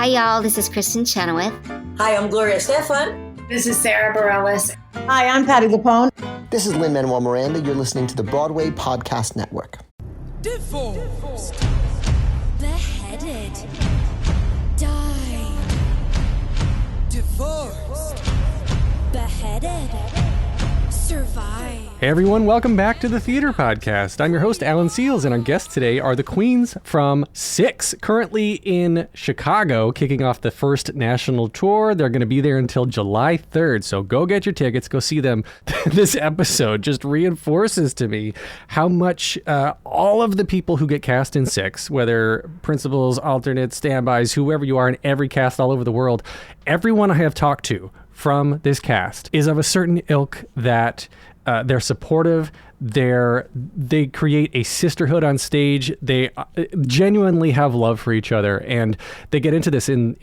Hi, y'all. This is Kristen Chenoweth. Hi, I'm Gloria Stefan. This is Sarah Bareilles. Hi, I'm Patty Lapone. This is Lin-Manuel Miranda. You're listening to the Broadway Podcast Network. Divorced. Beheaded. Died. Divorced. Beheaded. Survived. Hey everyone, welcome back to the Theater Podcast. I'm your host, Alan Seals, and our guests today are the Queens from Six, currently in Chicago, kicking off the first national tour. They're going to be there until July 3rd, so go get your tickets, go see them. This episode just reinforces to me how much all of the people who get cast in Six, whether principals, alternates, standbys, whoever you are in every cast all over the world, everyone I have talked to from this cast is of a certain ilk that they're supportive, they create a sisterhood on stage, they genuinely have love for each other, and they get into this in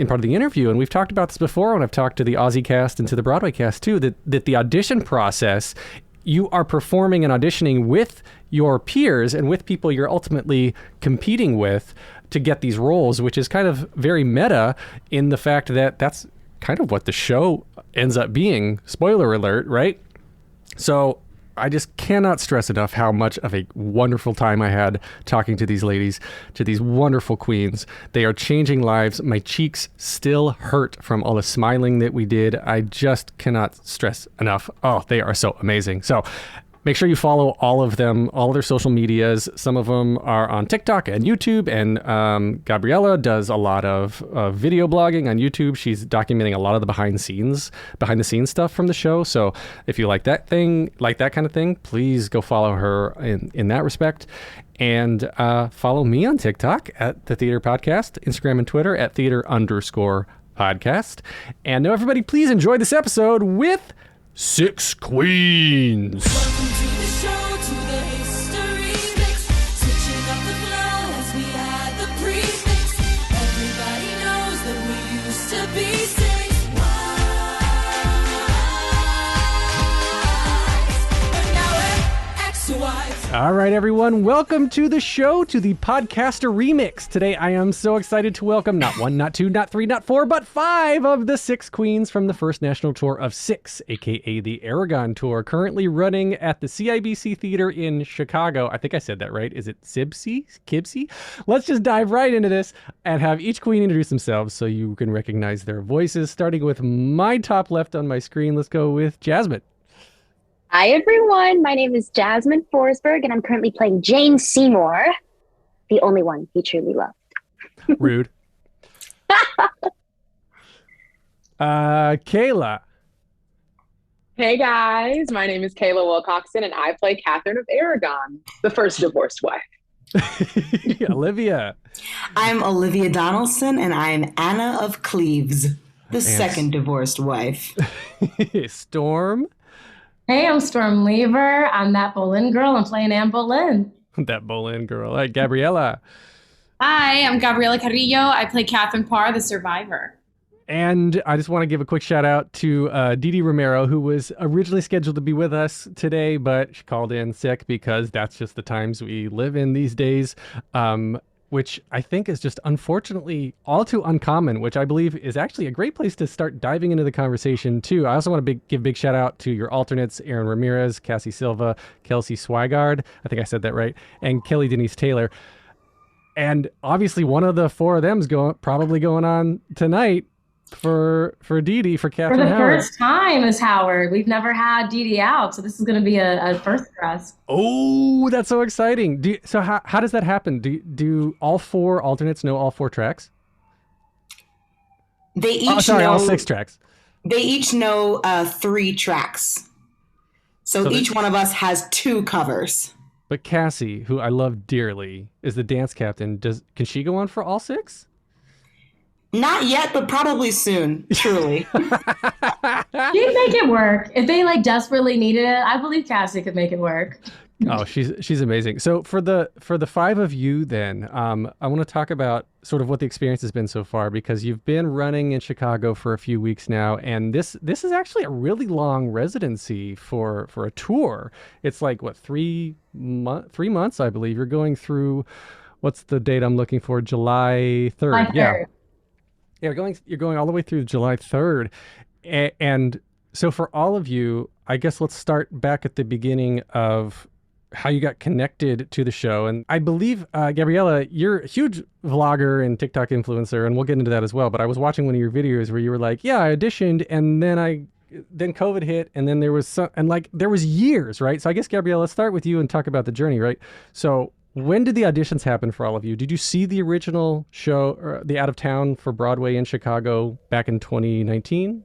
part of the interview, and we've talked about this before when I've talked to the Aussie cast and to the Broadway cast too, that the audition process, you are performing and auditioning with your peers and with people you're ultimately competing with to get these roles, which is kind of very meta in the fact that that's kind of what the show ends up being. Spoiler alert, right? So I just cannot stress enough how much of a wonderful time I had talking to these ladies, to these wonderful queens. They are changing lives. My cheeks still hurt from all the smiling that we did. I just cannot stress enough. Oh, they are so amazing. So make sure you follow all of them, all of their social medias. Some of them are on TikTok and YouTube, and Gabriela does a lot of video blogging on YouTube. She's documenting a lot of the behind the scenes stuff from the show. So if you like that kind of thing, please go follow her in that respect. And follow me on TikTok at The Theater Podcast, Instagram and Twitter at theater_podcast. And now everybody, please enjoy this episode with Six Queens. Welcome to the show, to the history mix. Switching up the flow as we had the prefix. Everybody knows that we used to be six wives. But now we're ex-wives. All right, everyone, welcome to the show, to the Podcaster Remix. Today, I am so excited to welcome not one, not two, not three, not four, but five of the Six Queens from the first national tour of Six, aka the Aragon Tour, currently running at the CIBC Theater in Chicago. I think I said that right. Is it Kibsy? Let's just dive right into this and have each queen introduce themselves so you can recognize their voices. Starting with my top left on my screen, let's go with Jasmine. Hi, everyone. My name is Jasmine Forsberg, and I'm currently playing Jane Seymour, the only one he truly loved. Rude. Khaila. Hey, guys. My name is Khaila Wilcoxon, and I play Catherine of Aragon, the first divorced wife. Olivia. I'm Olivia Donalson, and I'm Anna of Cleves, the second divorced wife. Storm. Hey, I'm Storm Lever. I'm that Boleyn girl. I'm playing Anne Boleyn. That Boleyn girl. All right, Gabriela. Hi, I'm Gabriela Carrillo. I play Catherine Parr, the survivor. And I just want to give a quick shout out to Didi Romero, who was originally scheduled to be with us today, but she called in sick because that's just the times we live in these days. Which I think is just unfortunately all too uncommon, which I believe is actually a great place to start diving into the conversation too. I also want to give big shout out to your alternates, Aaron Ramirez, Cassie Silva, Kelsey Swigard, I think I said that right, and Kelly Denise Taylor. And obviously one of the four of them is probably going on tonight for Didi, for Catherine Howard. For the first time as Howard. We've never had Didi out, so this is going to be a first for us. Oh, that's so exciting. So how does that happen? Do all four alternates know all four tracks? They each know all six tracks. They each know 3 tracks. So each one of us has 2 covers. But Cassie, who I love dearly, is the dance captain. Can she go on for all 6? Not yet, but probably soon, truly. She'd make it work. If they desperately needed it, I believe Cassie could make it work. Oh, she's amazing. So for the 5 of you then, I want to talk about sort of what the experience has been so far, because you've been running in Chicago for a few weeks now, and this is actually a really long residency for a tour. It's like what, 3 months, I believe. You're going through, what's the date I'm looking for? July 3rd. July 3rd. Yeah. Yeah, you're going all the way through July 3rd. And so for all of you, I guess let's start back at the beginning of how you got connected to the show. And I believe, Gabriela, you're a huge vlogger and TikTok influencer, and we'll get into that as well. But I was watching one of your videos where you were like, yeah, I auditioned, and then COVID hit, and then there was there was years, right? So I guess, Gabriela, let's start with you and talk about the journey, right? So when did the auditions happen for all of you? Did you see the original show, or the Out of Town for Broadway in Chicago back in 2019?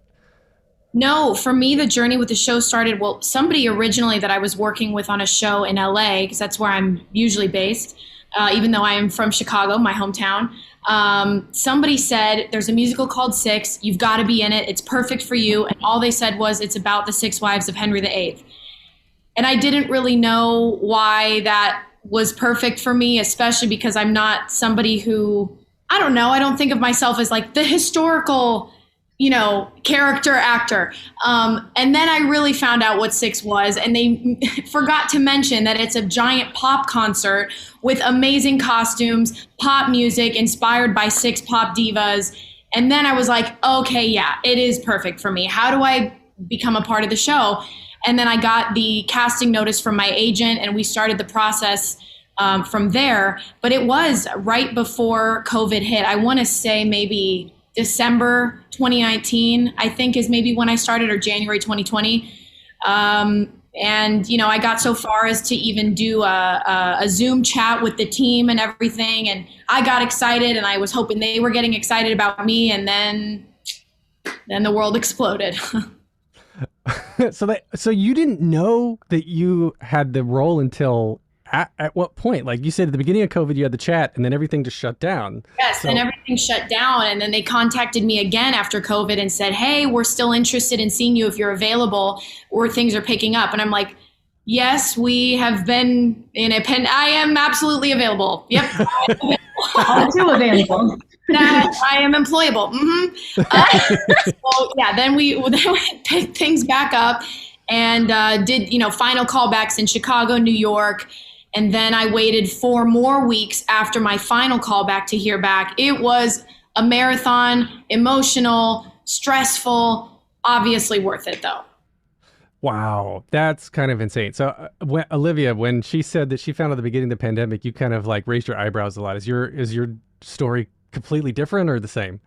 No, for me, the journey with the show started, somebody originally that I was working with on a show in LA, because that's where I'm usually based, even though I am from Chicago, my hometown. Somebody said, there's a musical called Six, you've got to be in it, it's perfect for you. And all they said was, it's about the 6 wives of Henry VIII. And I didn't really know why that was perfect for me, especially because I'm not somebody who, I don't know, I don't think of myself as like the historical, character actor. And then I really found out what Six was, and they forgot to mention that it's a giant pop concert with amazing costumes, pop music inspired by 6 pop divas. And then I was like, okay, yeah, it is perfect for me. How do I become a part of the show? And then I got the casting notice from my agent, and we started the process from there. But it was right before COVID hit. I want to say maybe December 2019, I think, is maybe when I started, or January 2020. And, I got so far as to even do a Zoom chat with the team and everything. And I got excited, and I was hoping they were getting excited about me. And then the world exploded. So you didn't know that you had the role until at what point? Like you said at the beginning of COVID, you had the chat, and then everything just shut down. Yes, and everything shut down. And then they contacted me again after COVID and said, hey, we're still interested in seeing you if you're available, or things are picking up. And I'm like, yes, we have been in a I am absolutely available. Yep. All too available. I am employable. So yeah, then we picked things back up and did, final callbacks in Chicago, New York. And then I waited 4 more weeks after my final callback to hear back. It was a marathon, emotional, stressful, obviously worth it though. Wow, that's kind of insane. So Olivia, when she said that she found out at the beginning of the pandemic, you kind of like raised your eyebrows a lot. Is your story completely different or the same?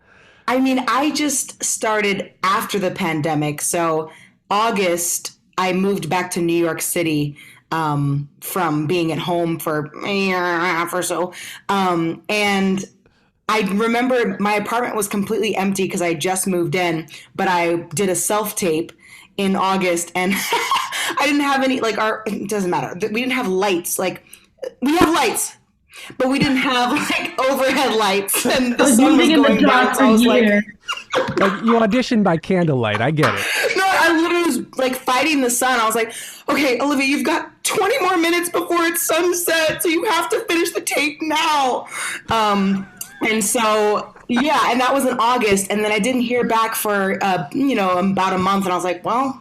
I mean, I just started after the pandemic. So August, I moved back to New York City from being at home for a year and a half or so. And I remember my apartment was completely empty because I just moved in, but I did a self-tape in August, and I didn't have any, it doesn't matter. We didn't have lights. We have lights, but we didn't have overhead lights, and the sun was going down. So I was like you auditioned by candlelight. I get it. No, I literally was fighting the sun. I was like, okay, Olivia, you've got 20 more minutes before it's sunset, so you have to finish the tape now. And so, yeah, and that was in August, and then I didn't hear back for, about a month, and I was like, well,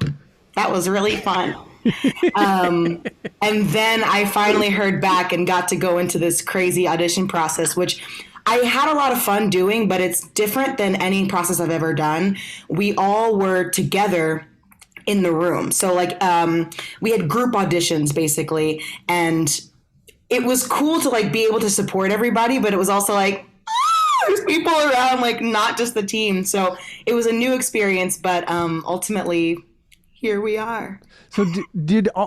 that was really fun. And then I finally heard back and got to go into this crazy audition process, which I had a lot of fun doing, but it's different than any process I've ever done. We all were together in the room. So we had group auditions basically, and it was cool to be able to support everybody, but it was also there's people around, not just the team. So it was a new experience, but ultimately here we are. So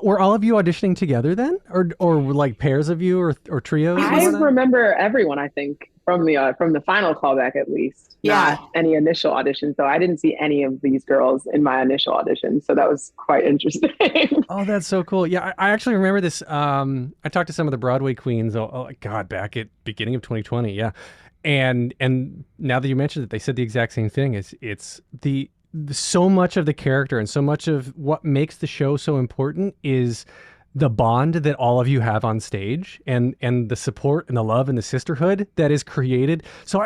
were all of you auditioning together then, or pairs of you or trios? I remember everyone, I think, from the final callback at least. Yeah. Not any initial auditions. So I didn't see any of these girls in my initial audition. So that was quite interesting. Oh, that's so cool. Yeah, I actually remember this. I talked to some of the Broadway queens. Back at beginning of 2020. Yeah, and now that you mentioned it, they said the exact same thing. It's so much of the character and so much of what makes the show so important is the bond that all of you have on stage and the support and the love and the sisterhood that is created. So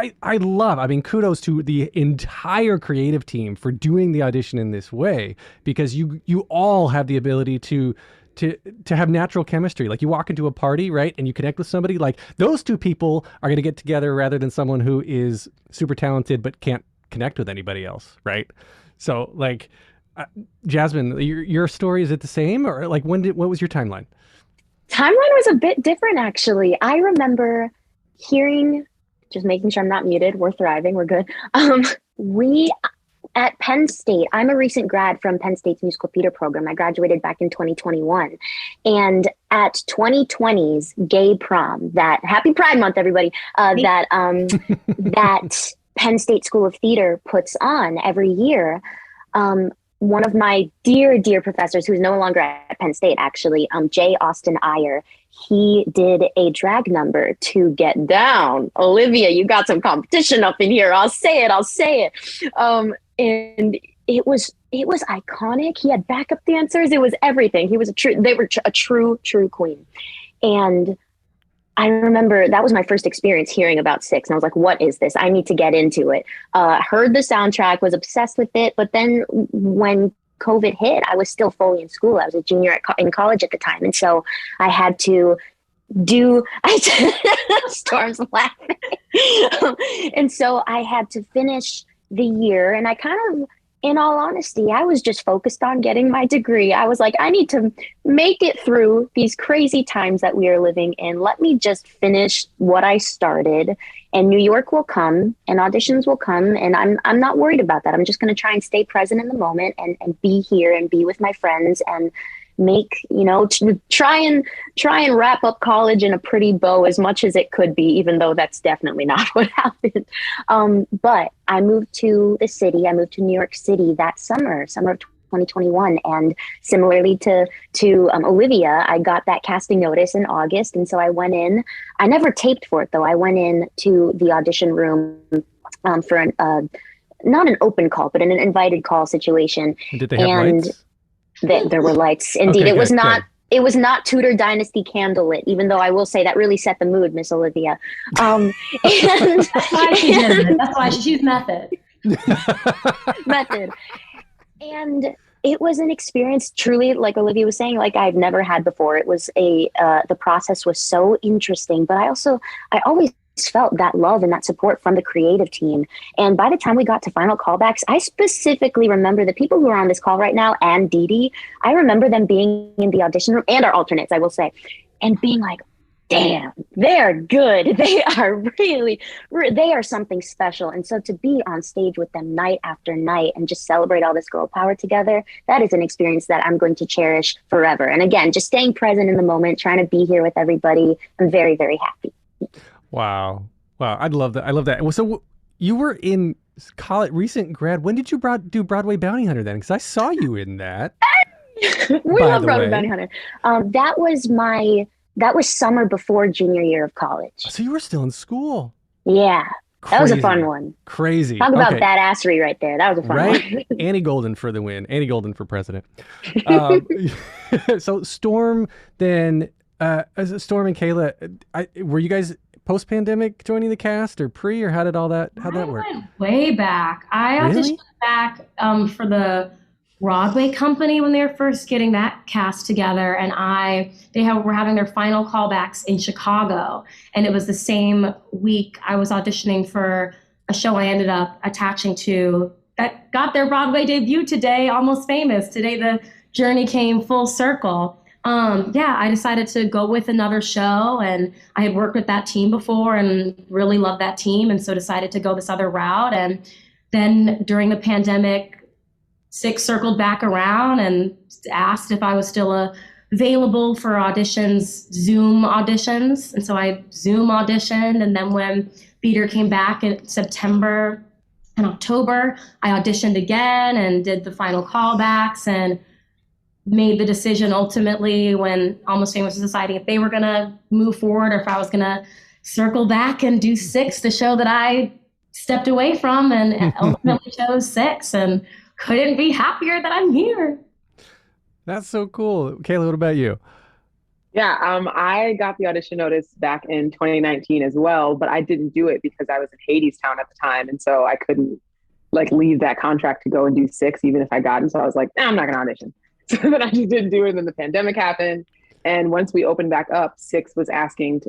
kudos to the entire creative team for doing the audition in this way, because you all have the ability to to have natural chemistry. Like you walk into a party, right, and you connect with somebody. Like those two people are going to get together rather than someone who is super talented but can't connect with anybody else, right? So like, Jasmine, your story, is it the same, or like what was your timeline? Timeline was a bit different, actually. I remember hearing, just making sure I'm not muted. We're thriving. We're good. We at Penn State, I'm a recent grad from Penn State's musical theater program. I graduated back in 2021. And at 2020's Gay Prom, that Happy Pride Month, everybody, that Penn State School of Theater puts on every year, one of my dear, dear professors, who's no longer at Penn State, actually, J. Austin Iyer, he did a drag number to Get Down. Olivia, you got some competition up in here. I'll say it. And it was iconic. He had backup dancers. It was everything. They were a true queen. And I remember that was my first experience hearing about Six. And I was like, what is this? I need to get into it. Heard the soundtrack, was obsessed with it. But then when COVID hit, I was still fully in school. I was a junior in college at the time. And so I had to Storm's laughing. And so I had to finish the year. And I kind of, in all honesty, I was just focused on getting my degree. I was like, I need to make it through these crazy times that we are living in. Let me just finish what I started, and New York will come and auditions will come. And I'm not worried about that. I'm just going to try and stay present in the moment and be here and be with my friends and make, try and wrap up college in a pretty bow as much as it could be, even though that's definitely not what happened. But I moved to the city. I moved to New York City that summer of 2021. And similarly to Olivia, I got that casting notice in August. And so I went in. I never taped for it, though. I went in to the audition room for not an open call, but an invited call situation. Did they have lights? There were lights. Indeed, okay, it was not. Good. It was not Tudor Dynasty candlelit, even though I will say that really set the mood, Miss Olivia. And That's why she did it. That's why she's method. Method. And it was an experience, truly, like Olivia was saying, like I've never had before. It was the process was so interesting, but I always felt that love and that support from the creative team. And by the time we got to final callbacks, I specifically remember the people who are on this call right now and Dee Dee, I remember them being in the audition room, and our alternates, I will say, and being like, damn, they're good. They are they are something special. And so to be on stage with them night after night and just celebrate all this girl power together, that is an experience that I'm going to cherish forever. And again, just staying present in the moment, trying to be here with everybody. I'm very, very happy. Wow. I love that. So you were in college, recent grad. When did you do Broadway Bounty Hunter then? Because I saw you in that. We love Broadway Bounty Hunter. That was summer before junior year of college. So you were still in school. Yeah. Crazy. That was a fun one. Crazy. Talk about badassery right there. That was a fun one. Annie Golden for the win. Annie Golden for president. So Storm then, Storm and Khaila, were you guys post-pandemic joining the cast or pre, or how'd that work? I went way back. I auditioned back for the Broadway company when they were first getting that cast together, and were having their final callbacks in Chicago, and it was the same week I was auditioning for a show I ended up attaching to that got their Broadway debut today, Almost Famous. Today the journey came full circle. I decided to go with another show, and I had worked with that team before and really loved that team, and so decided to go this other route. And then during the pandemic, Six circled back around and asked if I was still available for auditions, Zoom auditions. And so I Zoom auditioned, and then when theater came back in September and October, I auditioned again and did the final callbacks and made the decision ultimately when Almost Famous was deciding if they were going to move forward or if I was going to circle back and do Six, the show that I stepped away from, and ultimately chose Six, and couldn't be happier that I'm here. That's so cool. Khaila, what about you? Yeah, I got the audition notice back in 2019 as well, but I didn't do it because I was in Hadestown at the time, and so I couldn't leave that contract to go and do Six, even if I got it. So I was like, I'm not going to audition. So then I just didn't do it. And then the pandemic happened. And once we opened back up, Six was asking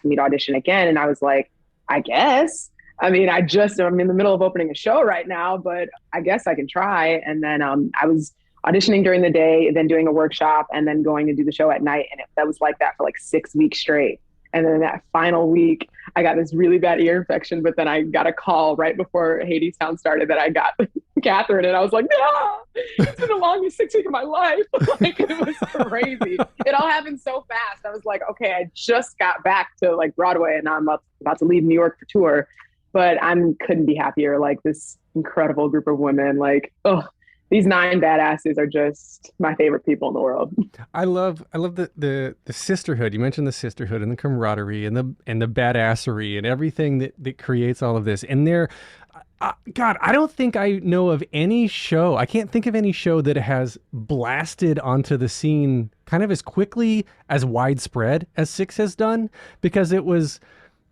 me to audition again. And I was like, I guess. I mean, I'm in the middle of opening a show right now, but I guess I can try. And then I was auditioning during the day, then doing a workshop, and then going to do the show at night. And that was like that for like 6 weeks straight. And then that final week, I got this really bad ear infection, but then I got a call right before Hadestown started that I got Catherine, and I was like, no, it's been the longest 6 weeks of my life. Like, it was crazy. It all happened so fast. I was like, okay, I just got back to like Broadway, and now I'm about to leave New York for tour, but couldn't be happier. Like, this incredible group of women, like, these 9 badasses are just my favorite people in the world. I love the sisterhood. You mentioned the sisterhood and the camaraderie and the badassery and everything that creates all of this. And God, I don't think I know of any show. I can't think of any show that has blasted onto the scene kind of as quickly, as widespread as Six has done, because it was,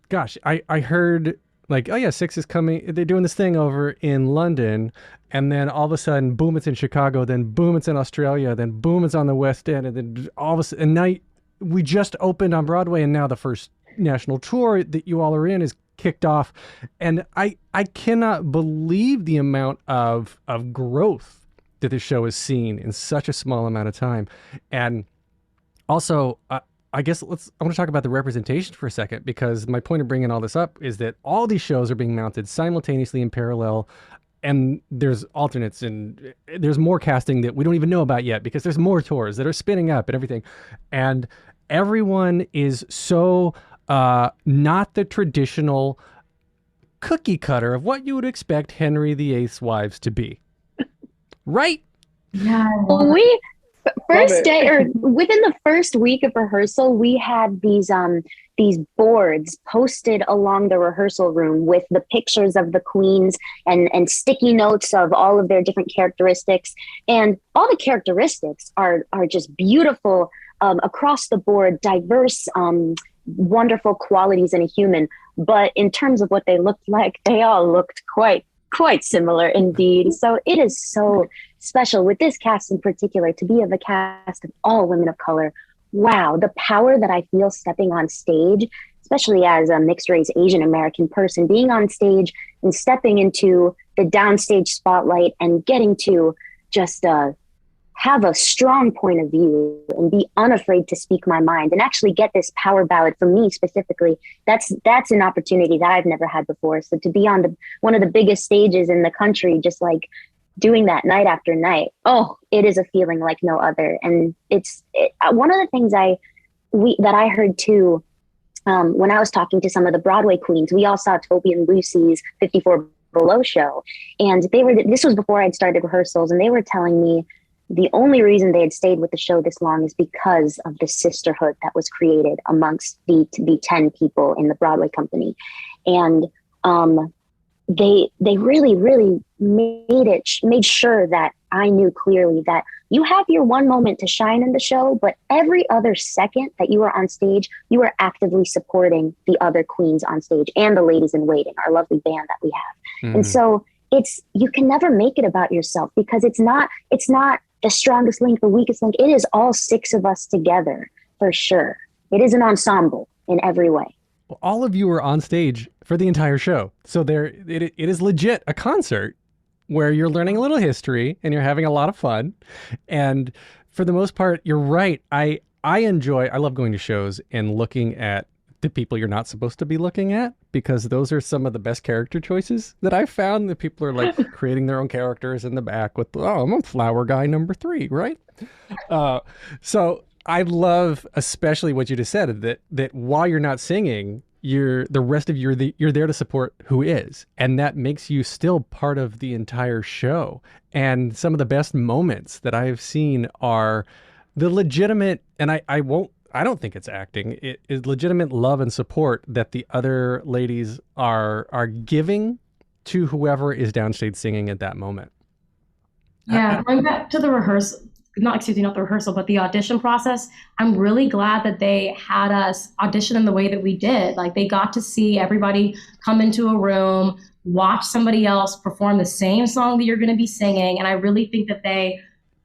gosh, I heard like, oh yeah, Six is coming. They're doing this thing over in London. And then all of a sudden, boom, it's in Chicago. Then boom, it's in Australia. Then boom, it's on the West End. And then all of a sudden, and now we just opened on Broadway. And now the first national tour that you all are in is kicked off. And I cannot believe the amount of growth that this show has seen in such a small amount of time. And also, I guess I want to talk about the representation for a second, because my point of bringing all this up is that all these shows are being mounted simultaneously in parallel, and there's alternates and there's more casting that we don't even know about yet, because there's more tours that are spinning up and everything. And everyone is so not the traditional cookie cutter of what you would expect Henry VIII's wives to be. Right? Yeah. First day, or within the first week of rehearsal, we had these boards posted along the rehearsal room with the pictures of the queens and sticky notes of all of their different characteristics. And all the characteristics are just beautiful, across the board, diverse, wonderful qualities in a human. But in terms of what they looked like, they all looked quite similar indeed. So it is so special with this cast in particular to be of a cast of all women of color. Wow, the power that I feel stepping on stage, especially as a mixed race Asian American person, being on stage and stepping into the downstage spotlight and getting to just have a strong point of view and be unafraid to speak my mind and actually get this power ballad for me specifically. That's an opportunity that I've never had before. So to be on one of the biggest stages in the country, just like doing that night after night, it is a feeling like no other. And it's one of the things that I heard too, when I was talking to some of the Broadway queens. We all saw Toby and Lucy's 54 Below show, and this was before I'd started rehearsals, and they were telling me the only reason they had stayed with the show this long is because of the sisterhood that was created amongst the 10 people in the Broadway company. And they really, really made sure that I knew clearly that you have your one moment to shine in the show, but every other second that you are on stage, you are actively supporting the other queens on stage and the ladies in waiting, our lovely band that we have. Mm-hmm. And so you can never make it about yourself, because it's not the strongest link, the weakest link. It is all 6 of us together, for sure. It is an ensemble in every way. Well, all of you are on stage for the entire show. So it is legit a concert where you're learning a little history and you're having a lot of fun. And for the most part, you're right. I love going to shows and looking at the people you're not supposed to be looking at, because those are some of the best character choices that I've found. That people are like creating their own characters in the back with, I'm a flower guy number 3, right? So I love especially what you just said, that while you're not singing, you're there to support who is, and that makes you still part of the entire show. And some of the best moments that I've seen are the legitimate, and I don't think it's acting. It is legitimate love and support that the other ladies are giving to whoever is downstage singing at that moment. Yeah, going back to the rehearsal, not the rehearsal, but the audition process, I'm really glad that they had us audition in the way that we did. Like, they got to see everybody come into a room, watch somebody else perform the same song that you're going to be singing. And I really think that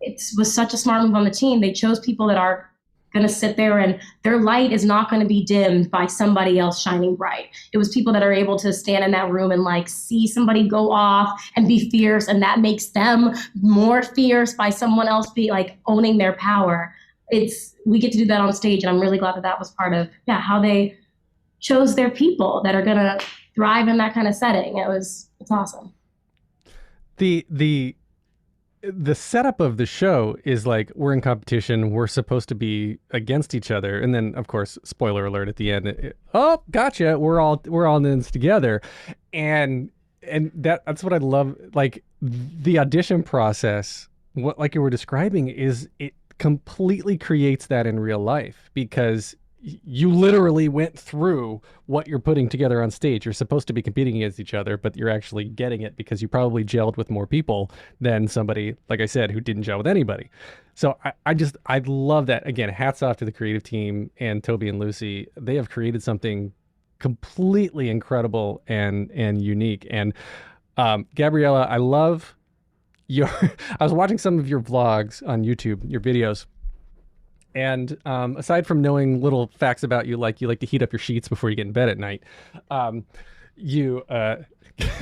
it was such a smart move on the team. They chose people that are going to sit there and their light is not going to be dimmed by somebody else shining bright. It was people that are able to stand in that room and like see somebody go off and be fierce, and that makes them more fierce by someone else be like owning their power. We get to do that on stage, and I'm really glad that that was part of how they chose their people that are going to thrive in that kind of setting. It's awesome. The setup of the show is like, we're in competition, we're supposed to be against each other, and then of course, spoiler alert at the end, oh gotcha, we're all in this together, and that's what I love. Like the audition process, what like you were describing, is it completely creates that in real life, because you literally went through what you're putting together on stage. You're supposed to be competing against each other, but you're actually getting it because you probably gelled with more people than somebody, like I said, who didn't gel with anybody. So I love that. Again, hats off to the creative team and Toby and Lucy. They have created something completely incredible and unique. And Gabriela, I love I was watching some of your vlogs on YouTube, your videos. And aside from knowing little facts about you like to heat up your sheets before you get in bed at night, you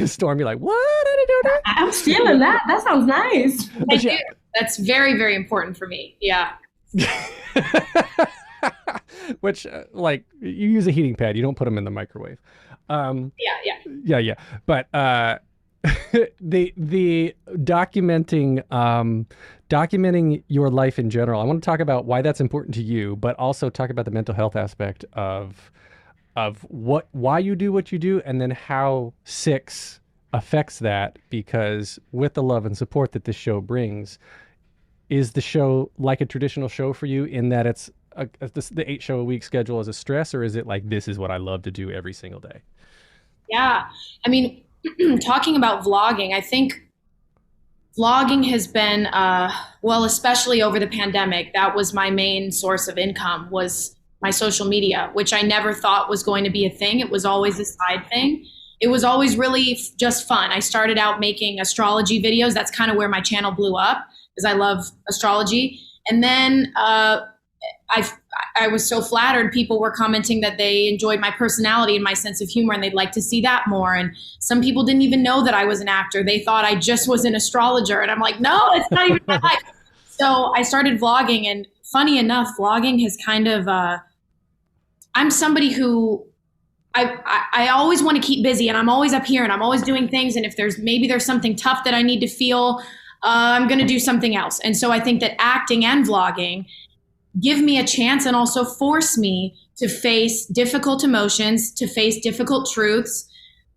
Storm, you're like, what? I didn't know that. I'm stealing that. That sounds nice. I do. That's very, very important for me. Yeah. Which, like, you use a heating pad. You don't put them in the microwave. Yeah. But the documenting your life in general. I want to talk about why that's important to you, but also talk about the mental health aspect of why you do what you do, and then how Six affects that. Because with the love and support that this show brings, is the show like a traditional show for you in that it's the 8 show a week schedule is a stress, or is it like, this is what I love to do every single day? Yeah. I mean, talking about vlogging, I think vlogging has been, especially over the pandemic, that was my main source of income, was my social media, which I never thought was going to be a thing. It was always a side thing. It was always really just fun. I started out making astrology videos. That's kind of where my channel blew up, because I love astrology. And then I was so flattered. People were commenting that they enjoyed my personality and my sense of humor, and they'd like to see that more. And some people didn't even know that I was an actor. They thought I just was an astrologer. And I'm like, no, it's not even my life. So I started vlogging, and funny enough, vlogging has kind of, I'm somebody who, I always want to keep busy, and I'm always up here and I'm always doing things. And if there's something tough that I need to feel, I'm going to do something else. And so I think that acting and vlogging give me a chance, and also force me to face difficult emotions, to face difficult truths,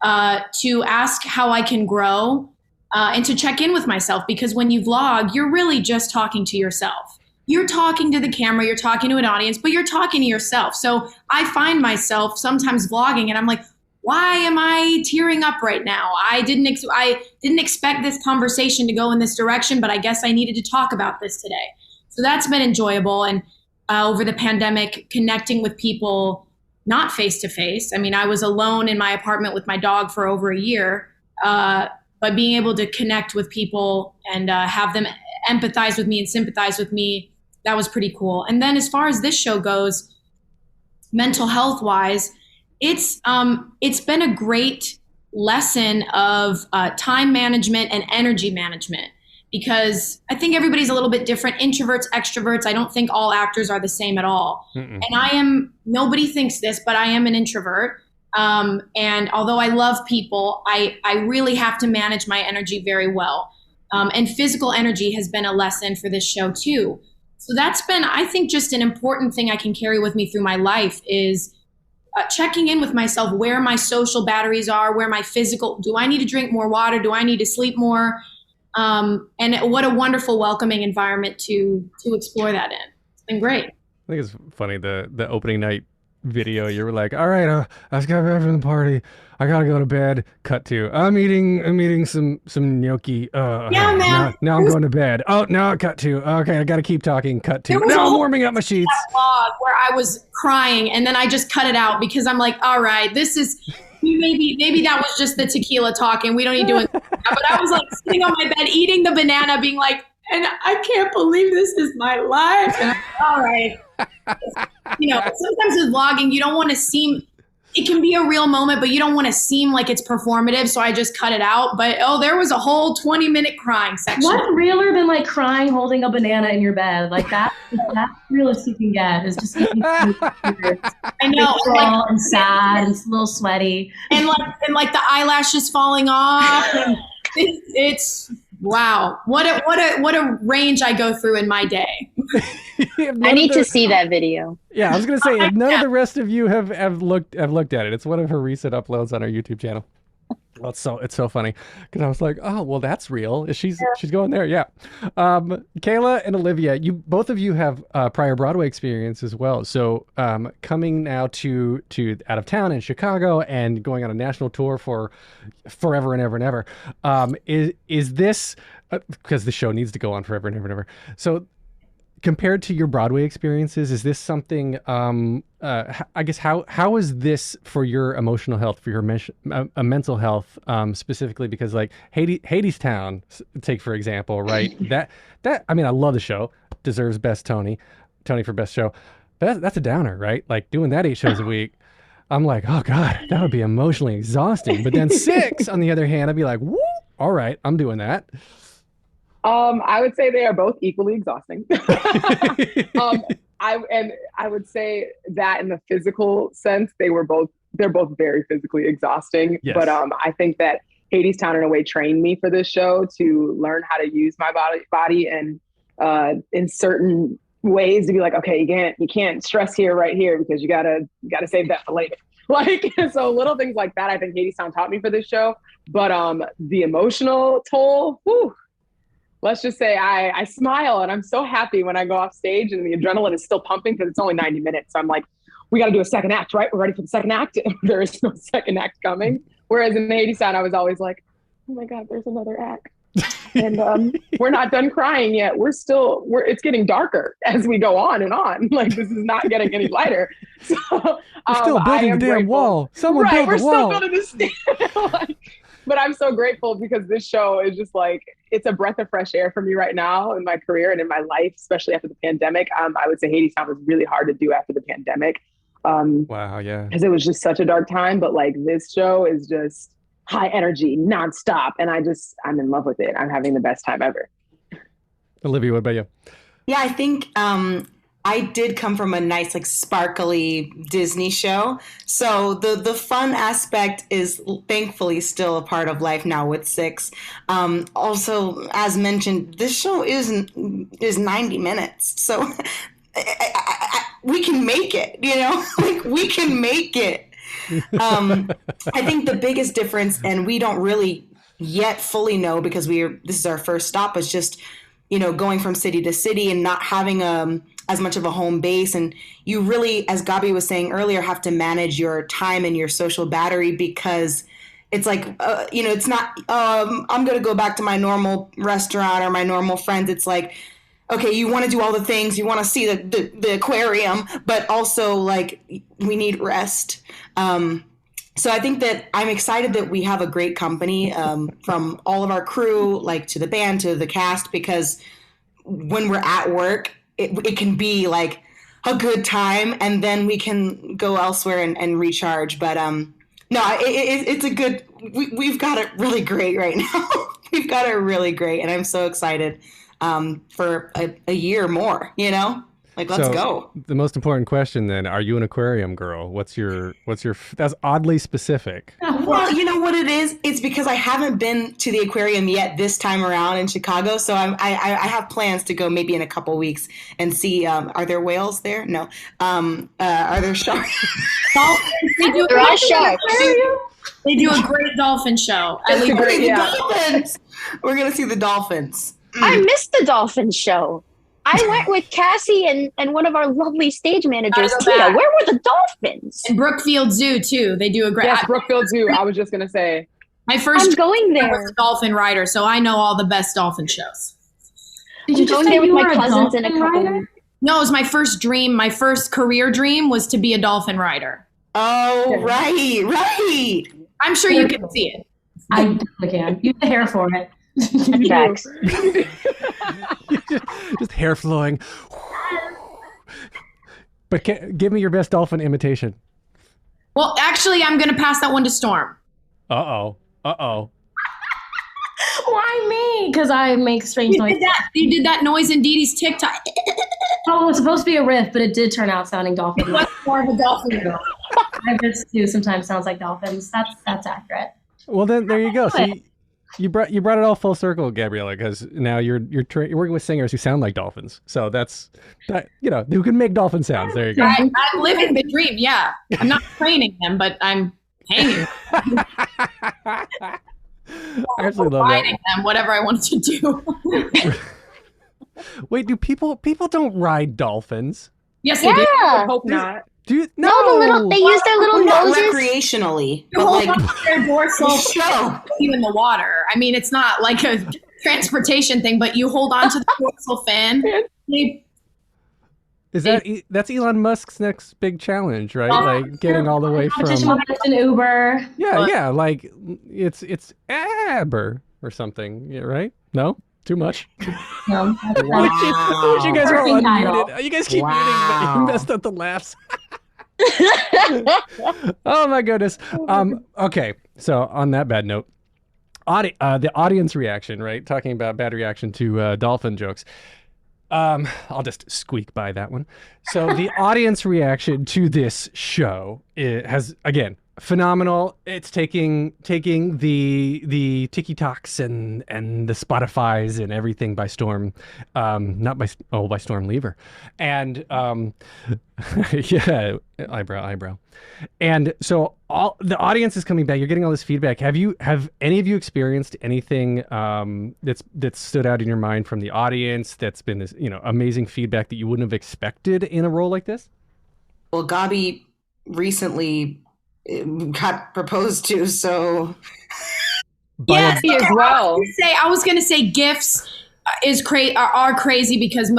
to ask how I can grow, and to check in with myself. Because when you vlog, you're really just talking to yourself. You're talking to the camera, you're talking to an audience, but you're talking to yourself. So I find myself sometimes vlogging and I'm like, why am I tearing up right now? I didn't expect this conversation to go in this direction, but I guess I needed to talk about this today. So that's been enjoyable. And over the pandemic, connecting with people, not face to face. I mean, I was alone in my apartment with my dog for over a year, but being able to connect with people and have them empathize with me and sympathize with me, that was pretty cool. And then as far as this show goes, mental health wise, it's been a great lesson of time management and energy management. Because I think everybody's a little bit different. Introverts, extroverts. I don't think all actors are the same at all. Mm-mm. And nobody thinks this, but I am an introvert. And although I love people, I really have to manage my energy very well. And physical energy has been a lesson for this show too. So that's been, I think, just an important thing I can carry with me through my life is checking in with myself, where my social batteries are, where my physical, do I need to drink more water? Do I need to sleep more? And what a wonderful, welcoming environment to explore that in. It's been great. I think it's funny, the opening night video, you were like, all right, I just got back from the party. I gotta go to bed. Cut to, I'm eating some gnocchi. Yeah, man. Now I'm going to bed. Oh, no, cut to, okay, I gotta keep talking. Cut to, now I'm warming up my sheets. That vlog where I was crying, and then I just cut it out because I'm like, all right, this is... Maybe that was just the tequila talking. We don't need doing that. But I was like sitting on my bed eating the banana, being like, and I can't believe this is my life. And I'm like, all right. Sometimes with vlogging, you don't want to seem, it can be a real moment, but you don't want to seem like it's performative. So I just cut it out. But there was a whole 20-minute crying section. What realer than like crying holding a banana in your bed? Like that's realest you can get is just I know, and sad and a little sweaty. And like the eyelashes falling off. And it's wow. What a range I go through in my day. I need to see that video. Yeah, I was gonna say if none of the rest of you have looked at it, it's one of her recent uploads on our YouTube channel. Well, it's so funny because I was like, oh well, that's real. She's going there, yeah. Khaila and Olivia, both of you have prior Broadway experience as well. So coming now to out of town in Chicago and going on a national tour for forever and ever and ever. Is this because the show needs to go on forever and ever and ever? So compared to your Broadway experiences, is this something, I guess, how is this for your emotional health, for your mental health, specifically? Because like Hadestown, take for example, right? that I mean, I love the show, deserves best Tony for best show. But that's a downer, right? Like doing that 8 shows a week. I'm like, oh God, that would be emotionally exhausting. But then 6, on the other hand, I'd be like, woo, all right, I'm doing that. I would say they are both equally exhausting. I would say that in the physical sense, they're both very physically exhausting. Yes. But I think that Hadestown in a way trained me for this show to learn how to use my body and in certain ways to be like, okay, you can't stress here right here because you gotta save that for later. Like, so little things like that, I think Hadestown taught me for this show. But the emotional toll, whew, let's just say I smile and I'm so happy when I go off stage and the adrenaline is still pumping because it's only 90 minutes. So I'm like, we got to do a second act, right? We're ready for the second act. There is no second act coming. Whereas in the Hadestown, I was always like, oh my God, there's another act. And we're not done crying yet. It's getting darker as we go on and on. Like, this is not getting any lighter. So we're still building the damn wall. Someone build the wall. We're still building this. But I'm so grateful because this show is just like, it's a breath of fresh air for me right now in my career and in my life, especially after the pandemic. I would say Hadestown was really hard to do after the pandemic. Wow, yeah. Because it was just such a dark time. But like this show is just high energy, nonstop. And I'm in love with it. I'm having the best time ever. Olivia, what about you? Yeah, I think I did come from a nice, like, sparkly Disney show. So the fun aspect is thankfully still a part of life now with 6. Also, as mentioned, this show is 90 minutes. So we can make it, like we can make it. I think the biggest difference, and we don't really yet fully know because this is our first stop, is just, going from city to city and not having as much of a home base. And you really, as Gabi was saying earlier, have to manage your time and your social battery because it's like, it's not, I'm going to go back to my normal restaurant or my normal friends. It's like, okay, you want to do all the things, you want to see the aquarium, but also like we need rest. So I think that I'm excited that we have a great company from all of our crew, like to the band, to the cast, because when we're at work, it can be like a good time and then we can go elsewhere and recharge. But no, it's a good, we've got it really great right now. We've got it really great. And I'm so excited for a year more, Like, let's go. The most important question then, are you an aquarium girl? What's your, that's oddly specific. Well, you know what it is? It's because I haven't been to the aquarium yet this time around in Chicago. So I have plans to go maybe in a couple weeks and see, are there whales there? No. Are there sharks? There are sharks. They do a great dolphin show. Dolphins. We're going to see the dolphins. I missed the dolphin show. I went with Cassie and one of our lovely stage managers, Tia. Where were the dolphins? And Brookfield Zoo, too. They do a great... Yes, Brookfield Zoo. I was just going to say. My first I'm going there. was a dolphin rider, so I know all the best dolphin shows. Did you I'm just going say there with you my were a cousins in a dolphin couple rider? weeks. No, it was my first dream. My first career dream was to be a dolphin rider. Oh, right. I'm sure you can see it. I definitely can. You have the hair for it. Facts. just hair flowing. But give me your best dolphin imitation. Well, actually, I'm going to pass that one to Storm. Uh-oh. Why me? Because I make strange noises. You did that noise in Dee Dee's TikTok. Oh, it was supposed to be a riff, but it did turn out sounding dolphin. It was more of a dolphin. Hybrids too sometimes sounds like dolphins. That's accurate. Well, then there you go. See, you brought it all full circle, Gabriela, because now you're working with singers who sound like dolphins. So that's who can make dolphin sounds. There you go. I'm living the dream. Yeah, I'm not training them, but I'm hanging. I actually love that. Them, whatever I wanted to do. Wait, do people don't ride dolphins? Yes, they do. Yeah. I hope not. No, they use their little Not noses. recreationally, You but hold like on to their dorsal show. you in the water. I mean, it's not like a transportation thing, but you hold on to the dorsal fin. That's Elon Musk's next big challenge, right? Like getting all the way from an Uber. Yeah, like it's Aber or something, yeah, right? No, too much. No. You guys are all unmuted. You guys keep muting, but you messed up the laughs. Oh my goodness. Okay, so on that bad note, the audience reaction, right? Talking about bad reaction to dolphin jokes. I'll just squeak by that one. So the audience reaction to this show has, again, phenomenal. It's taking the TikToks and the Spotifys and everything by storm. By storm lever. And yeah, eyebrow. And so all the audience is coming back. You're getting all this feedback. Have any of you experienced anything that's stood out in your mind from the audience that's been this, amazing feedback that you wouldn't have expected in a role like this? Well, Gabi recently got proposed to, so yes, as well. I was gonna say gifts are crazy because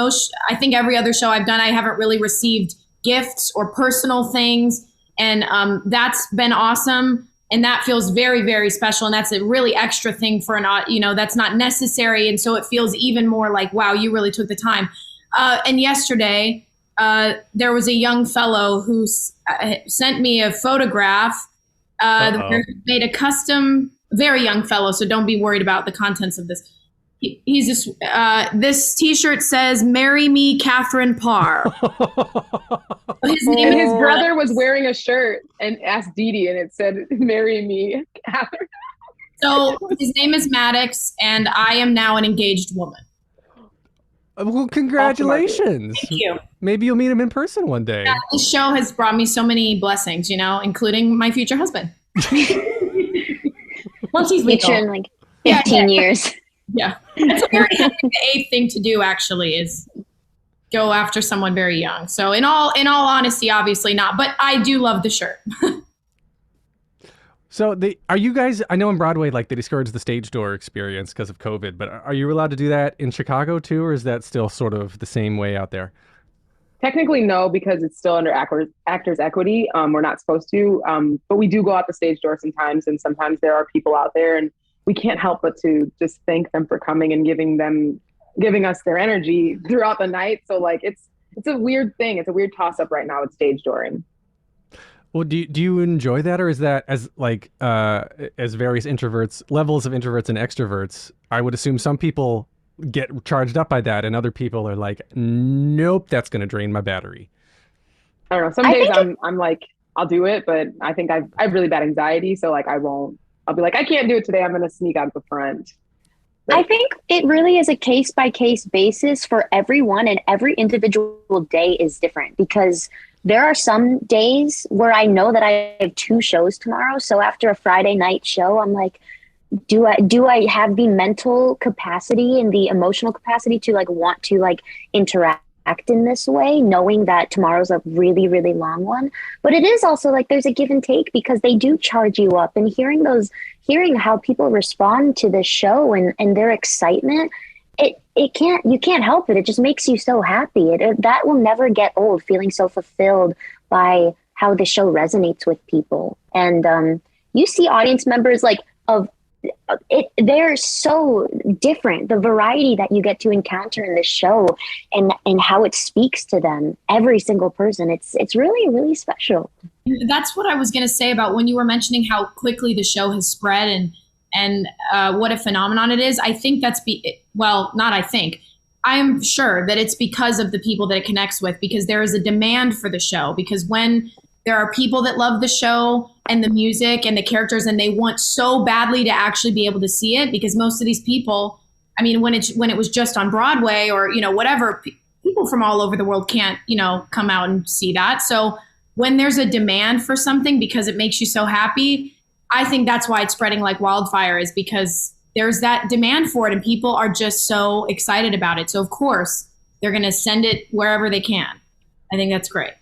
I think every other show I've done, I haven't really received gifts or personal things, and that's been awesome, and that feels very, very special, and that's a really extra thing for that's not necessary, and so it feels even more like, wow, you really took the time. And yesterday, there was a young fellow who sent me a photograph that made a custom, very young fellow, so don't be worried about the contents of this. He's just, this t-shirt says, "Marry me, Catherine Parr." His brother was wearing a shirt and asked Dee Dee, and it said, "Marry me, Catherine." So his name is Maddox, and I am now an engaged woman. Well, congratulations. Thank you. Maybe you'll meet him in person one day. Yeah, this show has brought me so many blessings, including my future husband. Once he's Future legal. in like 15 years. Yeah. It's a very the eighth thing to do, actually, is go after someone very young. So in all honesty, obviously not, but I do love the shirt. So are you guys, I know in Broadway, like they discouraged the stage door experience because of COVID, but are you allowed to do that in Chicago too? Or is that still sort of the same way out there? Technically, no, because it's still under actors equity. We're not supposed to, but we do go out the stage door sometimes. And sometimes there are people out there and we can't help but to just thank them for coming and giving us their energy throughout the night. So like, it's a weird thing. It's a weird toss up right now with stage dooring. Well, do you enjoy that, or is that as various levels of introverts and extroverts? I would assume some people get charged up by that, and other people are like, "Nope, that's going to drain my battery." I don't know. Some days I'm like, I'll do it, but I think I have really bad anxiety, so like I won't. I'll be like, I can't do it today. I'm going to sneak out the front. I think it really is a case by case basis for everyone, and every individual day is different because there are some days where I know that I have 2 shows tomorrow. So after a Friday night show, I'm like, do I have the mental capacity and the emotional capacity to like want to like interact in this way, knowing that tomorrow's a really, really long one? But it is also like there's a give and take because they do charge you up, and hearing how people respond to this show and their excitement, you can't help it. It just makes you so happy. That will never get old, feeling so fulfilled by how the show resonates with people. And you see audience members like of they're so different. The variety that you get to encounter in this show and how it speaks to them, every single person, it's really, really special. That's what I was going to say about when you were mentioning how quickly the show has spread and what a phenomenon it is. I think I'm sure that it's because of the people that it connects with, because there is a demand for the show, because when there are people that love the show and the music and the characters, and they want so badly to actually be able to see it, because most of these people, I mean, when it was just on Broadway or, whatever, people from all over the world can't, come out and see that. So when there's a demand for something because it makes you so happy, I think that's why it's spreading like wildfire, is because there's that demand for it and people are just so excited about it. So of course they're going to send it wherever they can. I think that's great.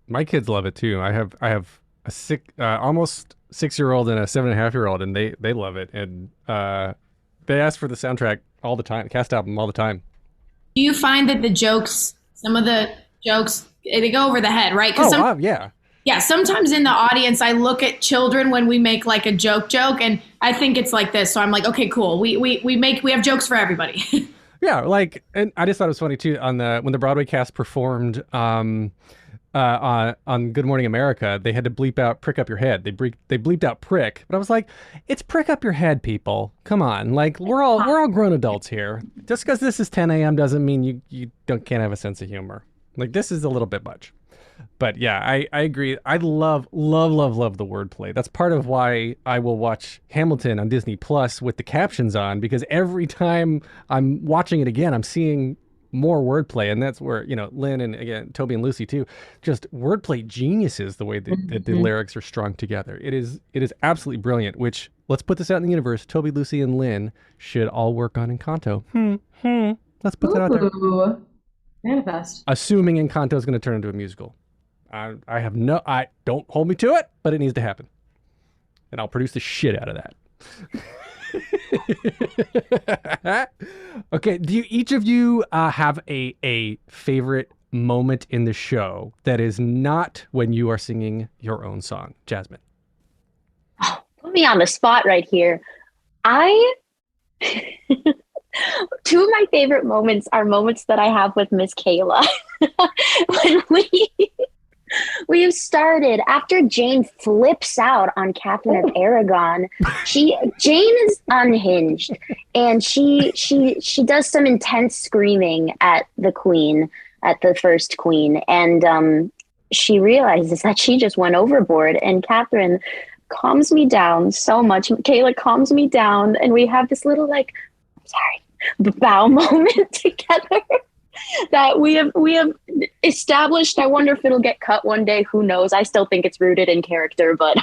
My kids love it too. I have a almost 6-year-old and a 7.5-year-old, and they love it. And they ask for the soundtrack all the time, cast album all the time. Do you find that some of the jokes, they go over the head, right? Yeah. Yeah, sometimes in the audience, I look at children when we make like a joke, and I think it's like this. So I'm like, okay, cool. We have jokes for everybody. Yeah, and I just thought it was funny too when the Broadway cast performed on Good Morning America, they had to bleep out "prick up your head." They bleeped out "prick," but I was like, it's "prick up your head," people. Come on, like we're all grown adults here. Just because this is 10 a.m. doesn't mean you can't have a sense of humor. Like this is a little bit much. But yeah, I agree. I love the wordplay. That's part of why I will watch Hamilton on Disney Plus with the captions on, because every time I'm watching it again, I'm seeing more wordplay. And that's where, Lynn and again, Toby and Lucy too, just wordplay geniuses, the way that the lyrics are strung together. It is absolutely brilliant, which, let's put this out in the universe. Toby, Lucy, and Lynn should all work on Encanto. Let's put that out there. Manifest. Assuming Encanto is going to turn into a musical. I don't hold me to it, but it needs to happen. And I'll produce the shit out of that. Okay, do each of you have a favorite moment in the show that is not when you are singing your own song? Jasmine. Oh, put me on the spot right here. Two of my favorite moments are moments that I have with Miss Khaila. When we have started, after Jane flips out on Catherine of Aragon, Jane is unhinged, and she does some intense screaming at the queen, at the first queen, and she realizes that she just went overboard, and Catherine calms me down so much. Khaila calms me down, and we have this little bow moment together that we have established. I wonder if it'll get cut one day. Who knows? I still think it's rooted in character, but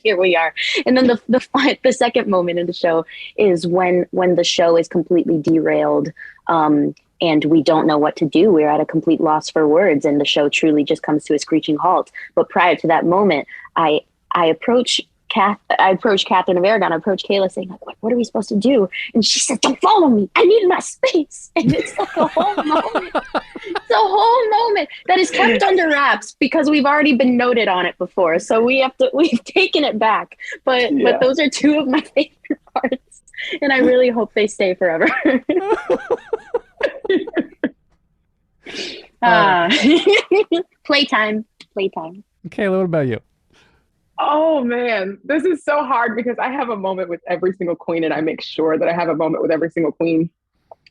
here we are. And then the second moment in the show is when the show is completely derailed, and we don't know what to do. We're at a complete loss for words, and the show truly just comes to a screeching halt. But prior to that moment, I approach Catherine of Aragon. I approach Khaila saying, what are we supposed to do? And she said, don't follow me. I need my space. And it's like a whole moment. It's a whole moment that is kept under wraps because we've already been noted on it before. So we've taken it back. But those are two of my favorite parts. And I really hope they stay forever. Playtime. Khaila, what about you? Oh man, this is so hard because I have a moment with every single queen, and I make sure that I have a moment with every single queen.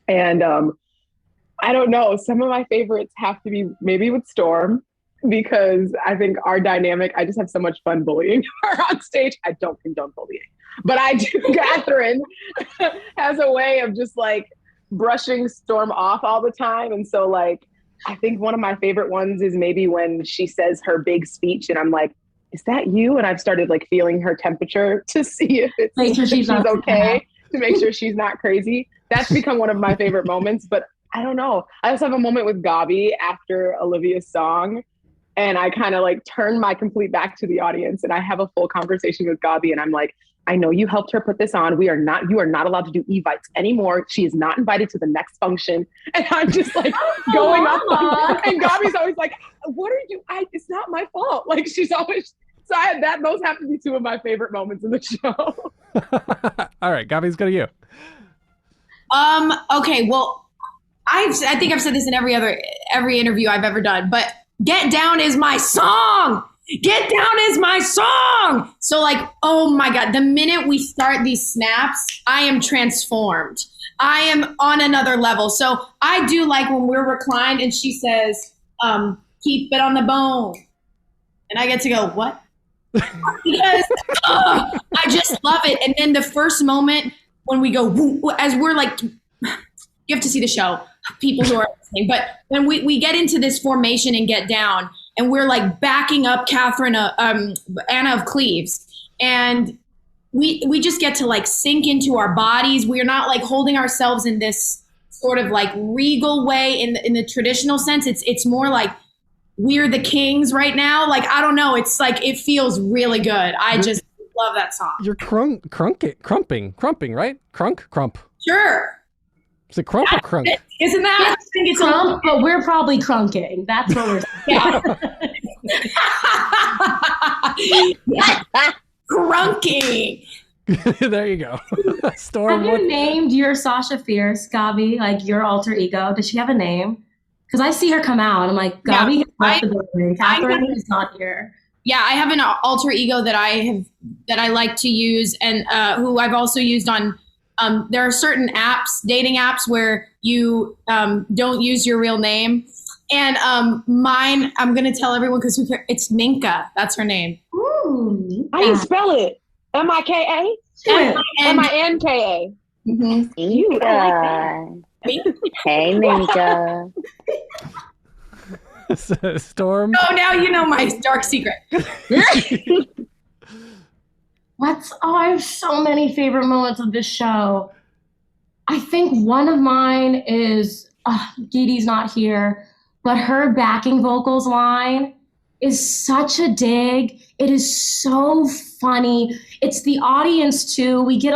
And I don't know, some of my favorites have to be maybe with Storm, because I think our dynamic, I just have so much fun bullying her on stage. I don't condone bullying, but I do. Catherine has a way of just brushing Storm off all the time. And so I think one of my favorite ones is maybe when she says her big speech and I'm like, is that you? And I've started feeling her temperature to see if she's okay, to make sure she's not crazy. That's become one of my favorite moments. But I don't know. I also have a moment with Gabi after Olivia's song. And I kind of turn my complete back to the audience, and I have a full conversation with Gabi. And I'm like, I know you helped her put this on. You are not allowed to do Evites anymore. She is not invited to the next function. And I'm just going up. And Gabi's always like, what are you? It's not my fault. She's always So I had that. Those have to be two of my favorite moments in the show. All right, Gabi, let's go to you. Okay, well, I think I've said this in every interview I've ever done, but Get Down is my song. Get Down is my song. So like, oh my God, the minute we start these snaps, I am transformed. I am on another level. So I do like when we're reclined and she says, keep it on the bone. And I get to go, what? Because I just love it. And then the first moment when we go, as we're like, you have to see the show, people who are listening, but when we get into this formation and Get Down, and we're like backing up Anna of Cleves, and we just get to like sink into our bodies. We're not like holding ourselves in this sort of like regal way in the traditional sense. It's more like we're the kings right now. Like, I don't know. It's like, it feels really good. I just love that song. You're crumping, right? Crump. Sure. Is it crump or crunk? Isn't that? I think it's crump, but we're probably crunking. That's what we're yeah. Crunking. There you go. Storm. Have you named your Sasha Fierce, Gabi, like your alter ego? Does she have a name? Because I see her come out and I'm like, Gabi has left the building. Catherine is not here. Yeah, I have an alter ego that I like to use, and who I've also used on. There are certain apps, dating apps, where you don't use your real name. And mine, I'm going to tell everyone because it's Minka. That's her name. Ooh. How do you spell it? M-I-K-A? M-I-N-K-A. Minka. Hey, Minka. Storm. Oh, now you know my dark secret. I have so many favorite moments of this show. I think one of mine is, Dee Dee's not here, but her backing vocals line is such a dig. It is so funny. It's the audience too. We get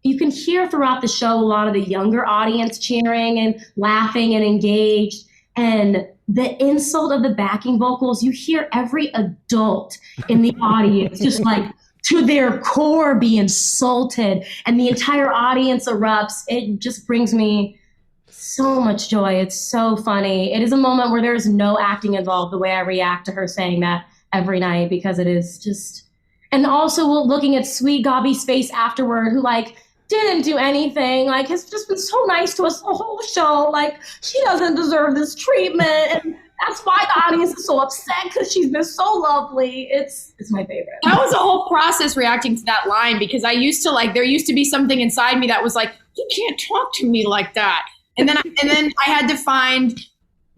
you can hear throughout the show a lot of the younger audience cheering and laughing and engaged. And the insult of the backing vocals, you hear every adult in the audience just like, to their core be insulted, and the entire audience erupts. It just brings me so much joy. It's so funny. It is a moment where there's no acting involved, the way I react to her saying that every night, because it is just, and also looking at sweet Gabi's face afterward, who like didn't do anything, like has just been so nice to us the whole show. Like, she doesn't deserve this treatment. And that's why the audience is so upset, because she's been so lovely. It's my favorite. That was a whole process reacting to that line, because there used to be something inside me that was like, you can't talk to me like that. And then I had to find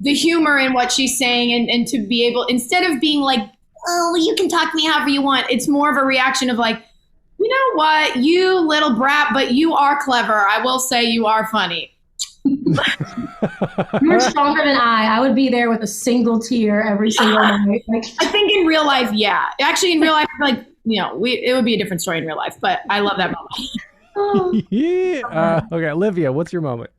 the humor in what she's saying, and to be able, instead of being like, oh, you can talk to me however you want, it's more of a reaction of like, you know what, you little brat, but you are clever. I will say you are funny. You're stronger than I would be there with a single tear every single night. Like, I think in real life, yeah. Actually, in real life, like, it would be a different story in real life, but I love that moment. Yeah. Okay, Olivia, what's your moment?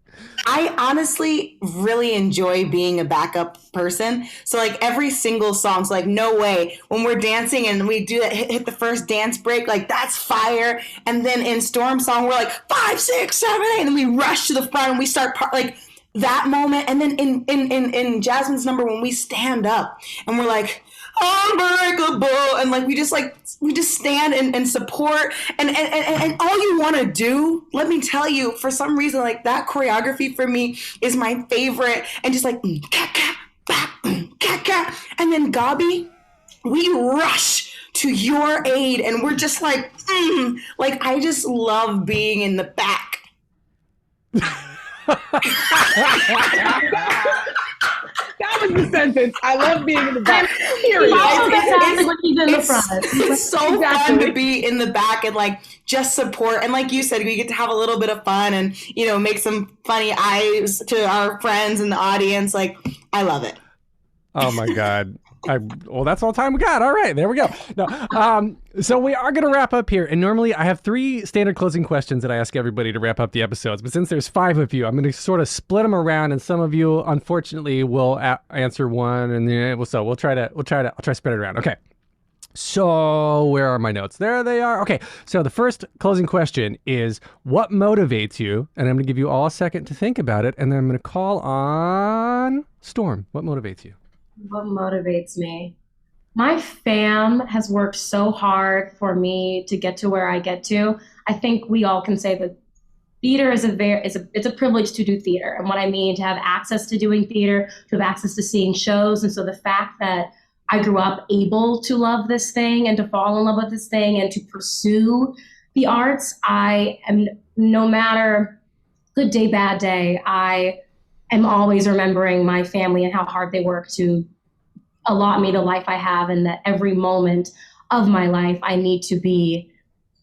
I honestly really enjoy being a backup person. So like every single song, so like No Way, when we're dancing and we do that, hit the first dance break, like that's fire. And then in Storm's song, we're like 5, 6, 7, 8, and then we rush to the front and we start like that moment. And then in Jasmine's number, when we stand up and we're like, unbreakable, and like we just stand and support and all you want to do, let me tell you, for some reason, like that choreography for me is my favorite, and just like and then Gabi, we rush to your aid and we're just like I just love being in the back. That was the sentence. I love being in the back. Period. It's so fun to be in the back and like just support. And like you said, we get to have a little bit of fun and, make some funny eyes to our friends in the audience. Like, I love it. Oh my God. Well, that's all the time we got. All right, there we go. No, so we are going to wrap up here. And normally I have 3 standard closing questions that I ask everybody to wrap up the episodes. But since there's 5 of you, I'm going to sort of split them around. And some of you, unfortunately, will answer one. And so I'll try to spread it around. Okay. So where are my notes? There they are. Okay. So the first closing question is, what motivates you? And I'm going to give you all a second to think about it. And then I'm going to call on Storm. What motivates you? What motivates me? My fam has worked so hard for me to get to where I get to. I think we all can say that theater is it's a privilege to do theater. And what I mean, to have access to doing theater, to have access to seeing shows. And so the fact that I grew up able to love this thing and to fall in love with this thing and to pursue the arts, I am, no matter good day, bad day, I am always remembering my family and how hard they work to allot me the life I have, and that every moment of my life I need to be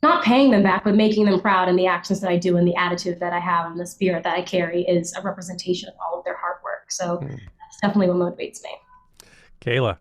not paying them back, but making them proud. And the actions that I do and the attitude that I have and the spirit that I carry is a representation of all of their hard work. So that's definitely what motivates me. Khaila.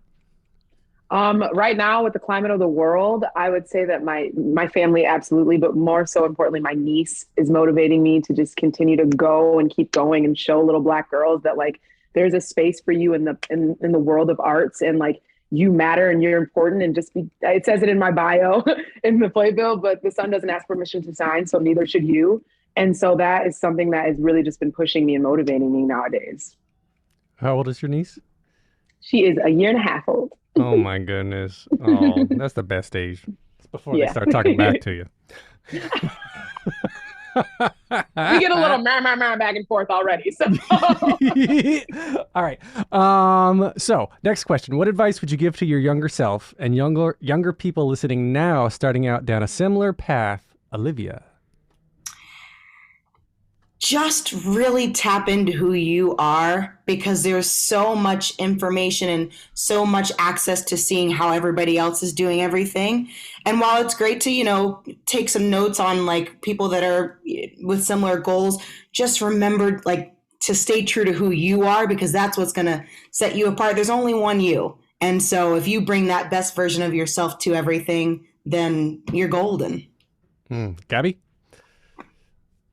Right now, with the climate of the world, I would say that my family, absolutely, but more so importantly, my niece is motivating me to just continue to go and keep going and show little Black girls that, like, there's a space for you in the world of arts, and like, you matter and you're important, and just be, it says it in my bio in the playbill, but the sun doesn't ask permission to shine, so neither should you. And so that is something that has really just been pushing me and motivating me nowadays. How old is your niece? She is 1.5 years old. Oh my goodness. Oh, that's the best age. It's before they start talking back to you. We get a little back and forth already. So. All right. So next question. What advice would you give to your younger self and younger people listening now, starting out down a similar path? Olivia. Just really tap into who you are, because there's so much information and so much access to seeing how everybody else is doing everything. And while it's great to, take some notes on like people that are with similar goals, just remember like to stay true to who you are, because that's what's going to set you apart. There's only one you. And so if you bring that best version of yourself to everything, then you're golden. Gabby?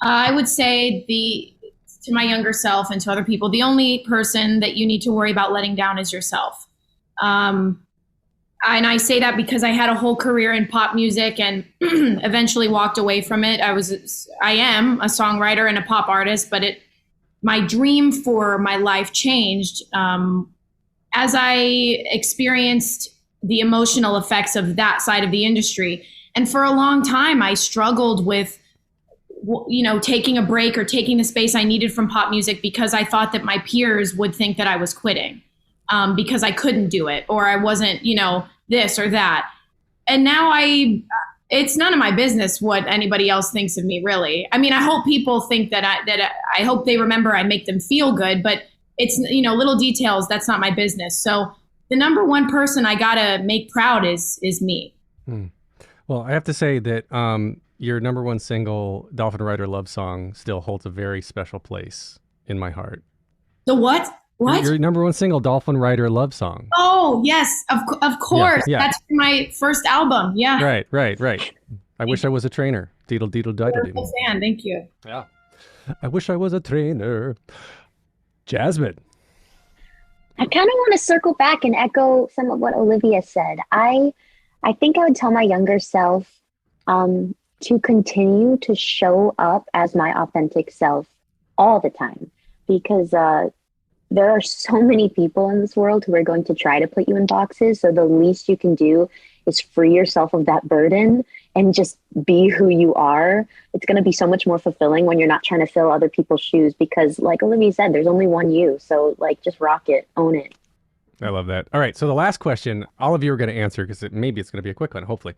I would say to my younger self and to other people, the only person that you need to worry about letting down is yourself. And I say that because I had a whole career in pop music and eventually walked away from it. I am a songwriter and a pop artist, but my dream for my life changed as I experienced the emotional effects of that side of the industry. And for a long time, I struggled with taking a break or taking the space I needed from pop music, because I thought that my peers would think that I was quitting because I couldn't do it, or I wasn't, this or that. And now it's none of my business what anybody else thinks of me, really. I mean, I hope people think that I hope they remember I make them feel good, but it's, little details. That's not my business. So the number one person I gotta make proud is me. Well, I have to say that, your number one single, Dolphin Rider Love Song, still holds a very special place in my heart. The what? What? Your number one single, Dolphin Rider Love Song. Oh, yes, of course. Yeah. That's my first album. Yeah. Right. I wish I was a trainer. Deedle, deedle, diddle, deedle. Fan. Thank you. Yeah. I wish I was a trainer. Jasmine. I kind of want to circle back and echo some of what Olivia said. I think I would tell my younger self, to continue to show up as my authentic self all the time, because there are so many people in this world who are going to try to put you in boxes. So the least you can do is free yourself of that burden and just be who you are. It's going to be so much more fulfilling when you're not trying to fill other people's shoes, because like Olivia said, there's only one you. So like, just rock it, own it. I love that. All right. So the last question, all of you are going to answer, because maybe it's going to be a quick one, hopefully,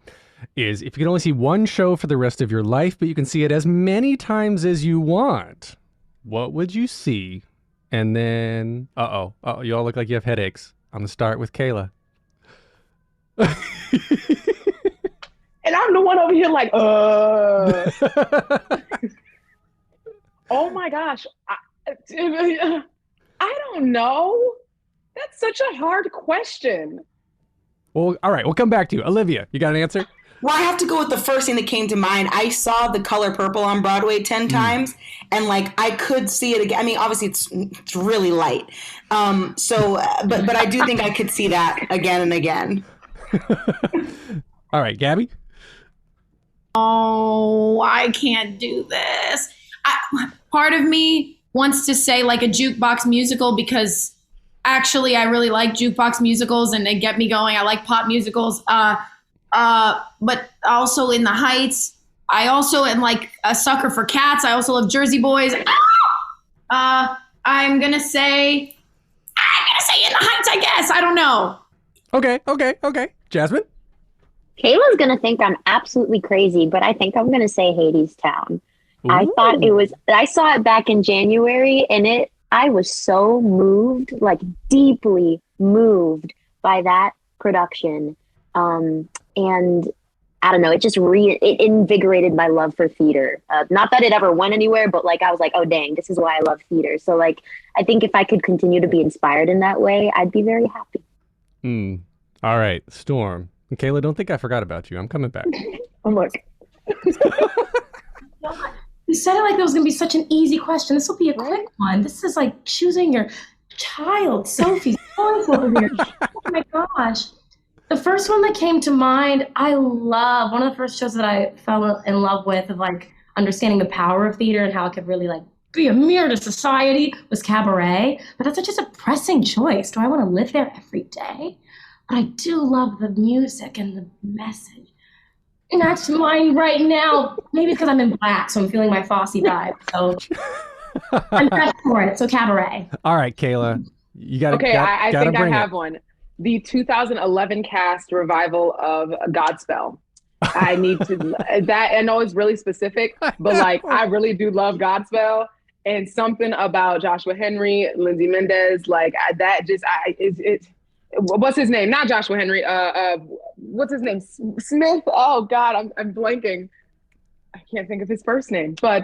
is if you can only see one show for the rest of your life, but you can see it as many times as you want, what would you see? And then, you all look like you have headaches. I'm going to start with Khaila. And I'm the one over here like, oh my gosh. I don't know. That's such a hard question. Well, all right. We'll come back to you. Olivia, you got an answer? Well, I have to go with the first thing that came to mind. I saw The Color Purple on Broadway 10 times, and like I could see it again. I mean, obviously it's really light. But I do think I could see that again and again. All right, Gabby. Oh, I can't do this. Part of me wants to say like a jukebox musical because actually I really like jukebox musicals and they get me going. I like pop musicals. But also In the Heights. I also am like a sucker for Cats. I also love Jersey Boys. I'm gonna say In the Heights, I guess. I don't know. Okay. Jasmine? Kayla's going to think I'm absolutely crazy, but I think I'm going to say Hades Town. Ooh. I saw it back in January and I was so moved, like deeply moved by that production. And I don't know, it just it invigorated my love for theater. Not that it ever went anywhere, but like I was like, oh dang, this is why I love theater. So like, I think if I could continue to be inspired in that way, I'd be very happy. All right, Storm. And Kayla, don't think I forgot about you. I'm coming back. I'm like, You said it like it was going to be such an easy question. This will be a quick one. This is like choosing your child. Sophie's voice over here. Oh my gosh. The first one that came to mind, I love one of the first shows that I fell in love with of like understanding the power of theater and how it could really like be a mirror to society was Cabaret. But that's such a depressing choice. Do I want to live there every day? But I do love the music and the message. And that's mine right now. Maybe because I'm in black, so I'm feeling my Fosse vibe. So I'm pressed for it. So Cabaret. All right, Kayla. You got to okay, I think I have it. one. The 2011 cast revival of Godspell. I need to that. I know it's really specific, but like I really do love Godspell, and something about Joshua Henry, Lindsay Mendez, like that. Just what's his name? Not Joshua Henry. What's his name? Smith. Oh God, I'm blanking. I can't think of his first name, but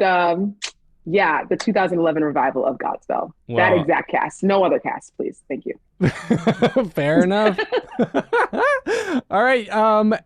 yeah, the 2011 revival of Godspell. Wow. That exact cast. No other cast, please. Thank you. Fair enough. All right.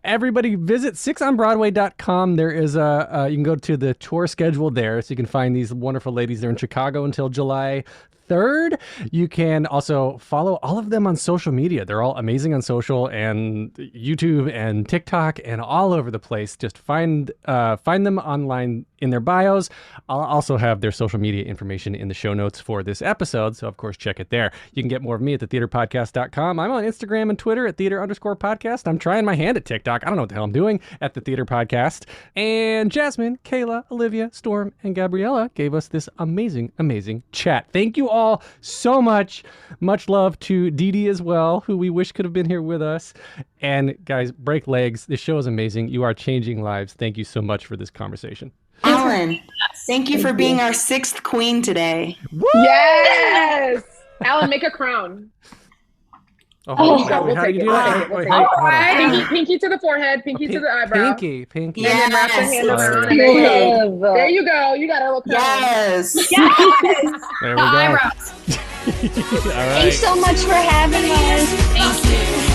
Everybody visit sixonbroadway.com. There is you can go to the tour schedule there so you can find these wonderful ladies. They're in Chicago until July 3rd. You can also follow all of them on social media. They're all amazing on social and YouTube and TikTok and all over the place. Just find them online in their bios. I'll also have their social media information in the show notes for this episode. So of course, check it there. You can get more of me at thetheaterpodcast.com. I'm on Instagram and Twitter at theater_podcast. I'm trying my hand at TikTok. I don't know what the hell I'm doing at the Theater Podcast. And Jasmine, Khaila, Olivia, Storm, and Gabriela gave us this amazing, amazing chat. Thank you all so much. Much love to Dee Dee as well, who we wish could have been here with us. And guys, break legs. This show is amazing. You are changing lives. Thank you so much for this conversation. Alan, thank you for being our 6th queen today. Woo! Yes! Alan, make a crown. Oh, how do you do that? Wait, pinky to the forehead, pinky to the eyebrow. Pinky. And then wrap the hand around. There you go. You got a little crown. Yes. There we go. Eyebrows. All right. Thanks so much for having us. Thank you.